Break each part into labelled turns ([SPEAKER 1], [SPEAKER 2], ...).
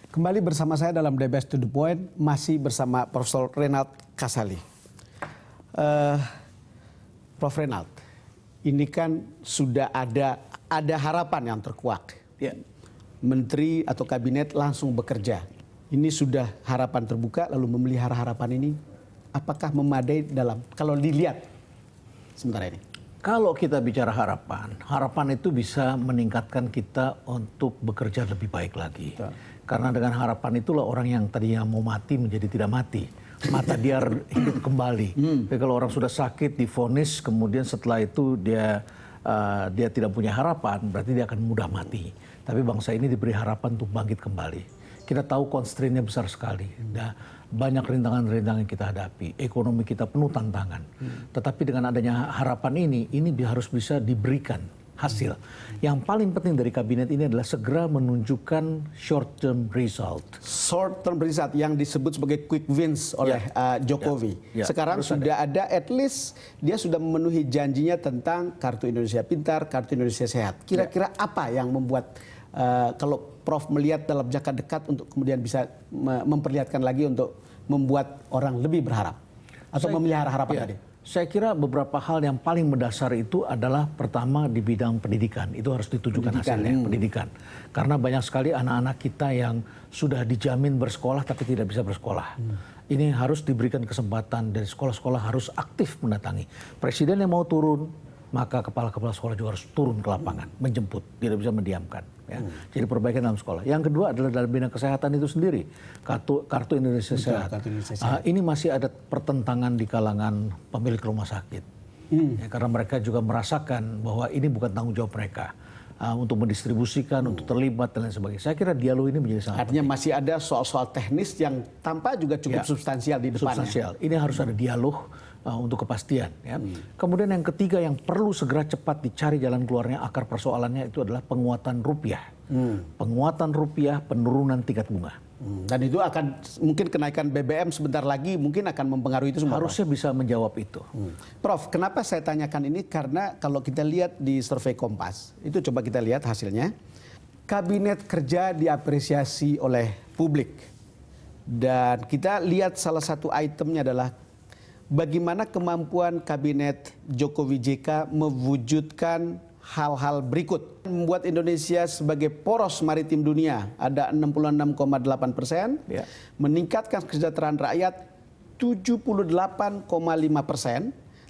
[SPEAKER 1] Kembali bersama saya dalam DBS to the Point, masih bersama Profesor Renald Kasali. Prof Renald, ini kan sudah ada harapan yang terkuak. Ya. Menteri atau kabinet langsung bekerja. Ini sudah harapan terbuka, lalu memelihara harapan ini, apakah memadai dalam, kalau dilihat sementara ini?
[SPEAKER 2] Kalau kita bicara harapan, harapan itu bisa meningkatkan kita untuk bekerja lebih baik lagi. Betul. Karena dengan harapan itulah orang yang tadinya mau mati menjadi tidak mati. Mata dia hidup kembali. Tapi kalau orang sudah sakit, divonis, kemudian setelah itu dia tidak punya harapan, berarti dia akan mudah mati. Tapi bangsa ini diberi harapan untuk bangkit kembali. Kita tahu constraint-nya besar sekali. Banyak rintangan-rintangan yang kita hadapi. Ekonomi kita penuh tantangan. Tetapi dengan adanya harapan ini harus bisa diberikan hasil. Yang paling penting dari kabinet ini adalah segera menunjukkan short term result.
[SPEAKER 1] Short term result yang disebut sebagai quick wins oleh Jokowi. Sekarang sudah ada, at least dia sudah memenuhi janjinya tentang Kartu Indonesia Pintar, Kartu Indonesia Sehat. Kira-kira apa yang membuat kalau Prof melihat dalam jangka dekat untuk kemudian bisa memperlihatkan lagi untuk membuat orang lebih berharap atau memelihara harapan tadi?
[SPEAKER 2] Saya kira beberapa hal yang paling mendasar itu adalah pertama di bidang pendidikan. Itu harus ditujukan hasilnya, pendidikan. Karena banyak sekali anak-anak kita yang sudah dijamin bersekolah tapi tidak bisa bersekolah. Ini harus diberikan kesempatan dan sekolah-sekolah harus aktif mendatangi. Presiden yang mau turun, maka kepala-kepala sekolah juga harus turun ke lapangan, menjemput, tidak bisa mendiamkan. Ya. Jadi perbaikan dalam sekolah. Yang kedua adalah dalam bidang kesehatan itu sendiri, kartu Indonesia Sehat. Ini masih ada pertentangan di kalangan pemilik rumah sakit, ya, karena mereka juga merasakan bahwa ini bukan tanggung jawab mereka untuk mendistribusikan, untuk terlibat dan lain sebagainya. Saya kira dialog ini menjadi sangat
[SPEAKER 1] artinya
[SPEAKER 2] penting.
[SPEAKER 1] Masih ada soal-soal teknis yang tampak juga cukup substansial di depannya.
[SPEAKER 2] Substansial. Ini harus ada dialog untuk kepastian. Ya. Kemudian yang ketiga yang perlu segera cepat dicari jalan keluarnya, akar persoalannya itu adalah penguatan rupiah. Penguatan rupiah, penurunan tingkat bunga.
[SPEAKER 1] Dan itu akan mungkin kenaikan BBM sebentar lagi mungkin akan mempengaruhi itu semua.
[SPEAKER 2] Harusnya bisa menjawab itu.
[SPEAKER 1] Prof, kenapa saya tanyakan ini? Karena kalau kita lihat di survei Kompas, itu coba kita lihat hasilnya. Kabinet kerja diapresiasi oleh publik. Dan kita lihat salah satu itemnya adalah bagaimana kemampuan kabinet Jokowi JK mewujudkan hal-hal berikut. Membuat Indonesia sebagai poros maritim dunia, ada 66,8%. Meningkatkan kesejahteraan rakyat 78,5%.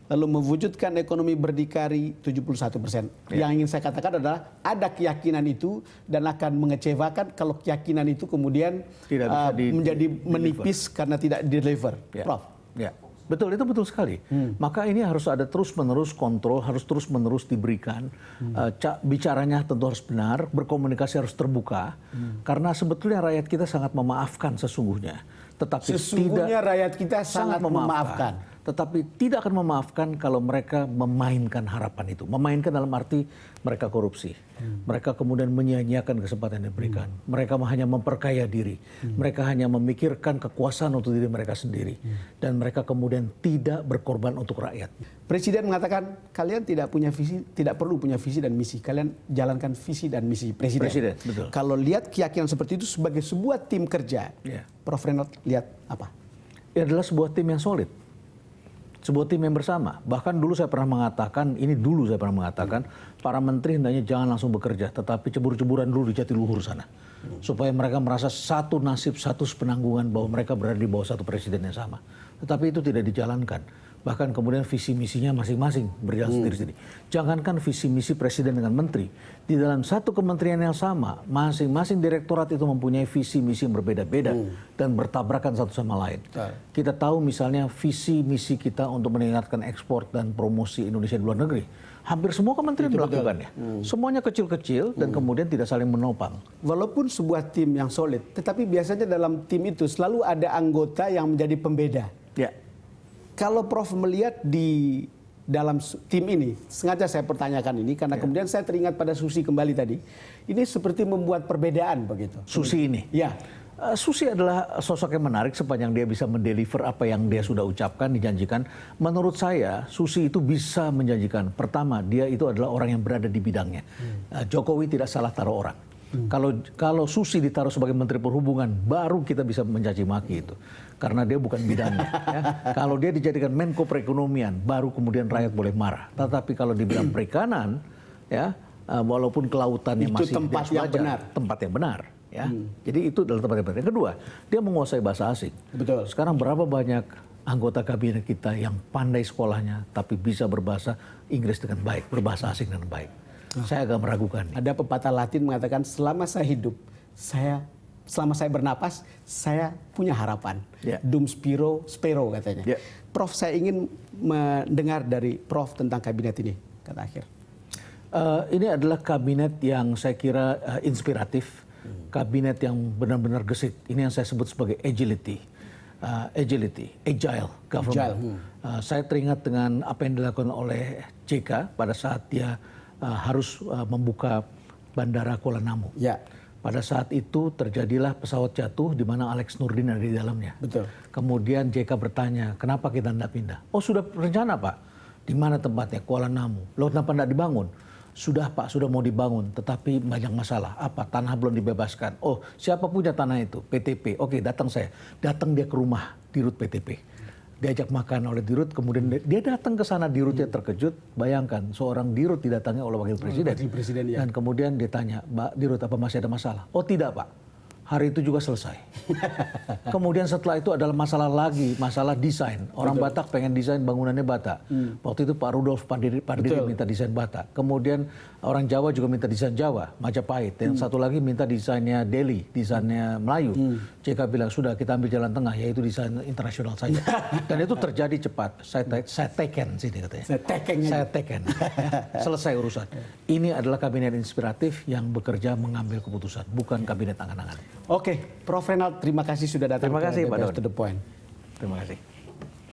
[SPEAKER 1] Lalu mewujudkan ekonomi berdikari 71%. Yang ingin saya katakan adalah ada keyakinan itu dan akan mengecewakan kalau keyakinan itu kemudian menjadi menipis karena tidak deliver. Prof.
[SPEAKER 2] Betul, itu betul sekali. Maka ini harus ada terus-menerus kontrol, harus terus-menerus diberikan. Bicaranya tentu harus benar, berkomunikasi harus terbuka. Karena sebetulnya rakyat kita sangat memaafkan sesungguhnya. Tetapi
[SPEAKER 1] rakyat kita sangat memaafkan.
[SPEAKER 2] Tetapi tidak akan memaafkan kalau mereka memainkan harapan itu. Memainkan dalam arti mereka korupsi. Mereka kemudian menyia-nyiakan kesempatan yang diberikan. Mereka hanya memperkaya diri. Mereka hanya memikirkan kekuasaan untuk diri mereka sendiri. Dan mereka kemudian tidak berkorban untuk rakyat.
[SPEAKER 1] Presiden mengatakan kalian tidak punya visi, tidak perlu punya visi dan misi. Kalian jalankan visi dan misi Presiden.
[SPEAKER 2] Betul.
[SPEAKER 1] Kalau lihat keyakinan seperti itu sebagai sebuah tim kerja, Prof Renald lihat apa?
[SPEAKER 2] Ini adalah sebuah tim yang solid. Sebuah tim yang bersama. Bahkan dulu saya pernah mengatakan, para menteri hendaknya jangan langsung bekerja, tetapi cebur-ceburan dulu di Jatiluhur sana. Supaya mereka merasa satu nasib, satu penanggungan bahwa mereka berada di bawah satu presiden yang sama. Tetapi itu tidak dijalankan. Bahkan kemudian visi misinya masing-masing berjalan sendiri-sendiri. Jangankan visi misi presiden dengan menteri. Di dalam satu kementerian yang sama, masing-masing direktorat itu mempunyai visi misi yang berbeda-beda dan bertabrakan satu sama lain. Kita tahu misalnya visi misi kita untuk meningkatkan ekspor dan promosi Indonesia di luar negeri. Hampir semua kementerian melakukannya. Semuanya kecil-kecil dan kemudian tidak saling menopang.
[SPEAKER 1] Walaupun sebuah tim yang solid, tetapi biasanya dalam tim itu selalu ada anggota yang menjadi pembeda. Kalau Prof melihat di dalam tim ini, sengaja saya pertanyakan ini karena kemudian saya teringat pada Susi kembali tadi. Ini seperti membuat perbedaan begitu.
[SPEAKER 2] Susi ini?
[SPEAKER 1] Ya.
[SPEAKER 2] Susi adalah sosok yang menarik sepanjang dia bisa mendeliver apa yang dia sudah ucapkan, dijanjikan. Menurut saya, Susi itu bisa menjanjikan. Pertama, dia itu adalah orang yang berada di bidangnya. Jokowi tidak salah taruh orang. Kalau Susi ditaruh sebagai Menteri Perhubungan, baru kita bisa mencaci maki itu. Karena dia bukan bidangnya. Ya. Kalau dia dijadikan Menko Perekonomian, baru kemudian rakyat boleh marah. Tetapi kalau di bidang perikanan, ya walaupun kelautannya
[SPEAKER 1] itu
[SPEAKER 2] masih
[SPEAKER 1] tempat yang benar.
[SPEAKER 2] Tempat yang benar. Ya. Jadi itu adalah tempat yang benar. Yang kedua, dia menguasai bahasa asing.
[SPEAKER 1] Betul.
[SPEAKER 2] Sekarang berapa banyak anggota kabinet kita yang pandai sekolahnya, tapi bisa berbahasa Inggris dengan baik, berbahasa asing dengan baik. Saya agak meragukan.
[SPEAKER 1] Ada pepatah Latin mengatakan selama saya hidup, selama saya bernapas, saya punya harapan.
[SPEAKER 2] Ya.
[SPEAKER 1] Dum spiro spero katanya.
[SPEAKER 2] Ya.
[SPEAKER 1] Prof, saya ingin mendengar dari Prof tentang kabinet ini, kata akhir.
[SPEAKER 2] Ini adalah kabinet yang saya kira inspiratif, kabinet yang benar-benar gesit. Ini yang saya sebut sebagai agile government. Saya teringat dengan apa yang dilakukan oleh JK pada saat dia harus membuka bandara Kuala Namu.
[SPEAKER 1] Ya.
[SPEAKER 2] Pada saat itu terjadilah pesawat jatuh di mana Alex Nurdin ada di dalamnya.
[SPEAKER 1] Betul.
[SPEAKER 2] Kemudian JK bertanya, kenapa kita tidak pindah? Oh, sudah rencana, Pak. Di mana tempatnya? Kuala Namu. Loh, kenapa tidak dibangun? Sudah, Pak, sudah mau dibangun, tetapi banyak masalah. Apa? Tanah belum dibebaskan. Oh, siapa punya tanah itu? PTP. Oke, datang saya. Datang dia ke rumah Dirut PTP. Diajak makan oleh Dirut, kemudian dia datang ke sana, Dirutnya terkejut. Bayangkan, seorang Dirut didatangi oleh Wakil Presiden.
[SPEAKER 1] Wakil Presiden, ya.
[SPEAKER 2] Dan kemudian dia tanya, Mbak Dirut, apa masih ada masalah? Oh, tidak, Pak. Hari itu juga selesai. Kemudian setelah itu adalah masalah desain. Orang Batak pengen desain bangunannya Batak. Waktu itu Pak Rudolf Pardiri minta desain Batak. Kemudian orang Jawa juga minta desain Jawa, Majapahit. Yang satu lagi minta desainnya Delhi, desainnya Melayu. JK bilang, sudah kita ambil jalan tengah, yaitu desain internasional saja. Dan itu terjadi cepat. Saya teken sini katanya. Saya teken. Selesai urusan. Ini adalah kabinet inspiratif yang bekerja mengambil keputusan, bukan kabinet angan-angan.
[SPEAKER 1] Oke, Prof Renald, terima kasih sudah datang.
[SPEAKER 2] Terima kasih, Pak
[SPEAKER 1] To the Point.
[SPEAKER 2] Terima kasih.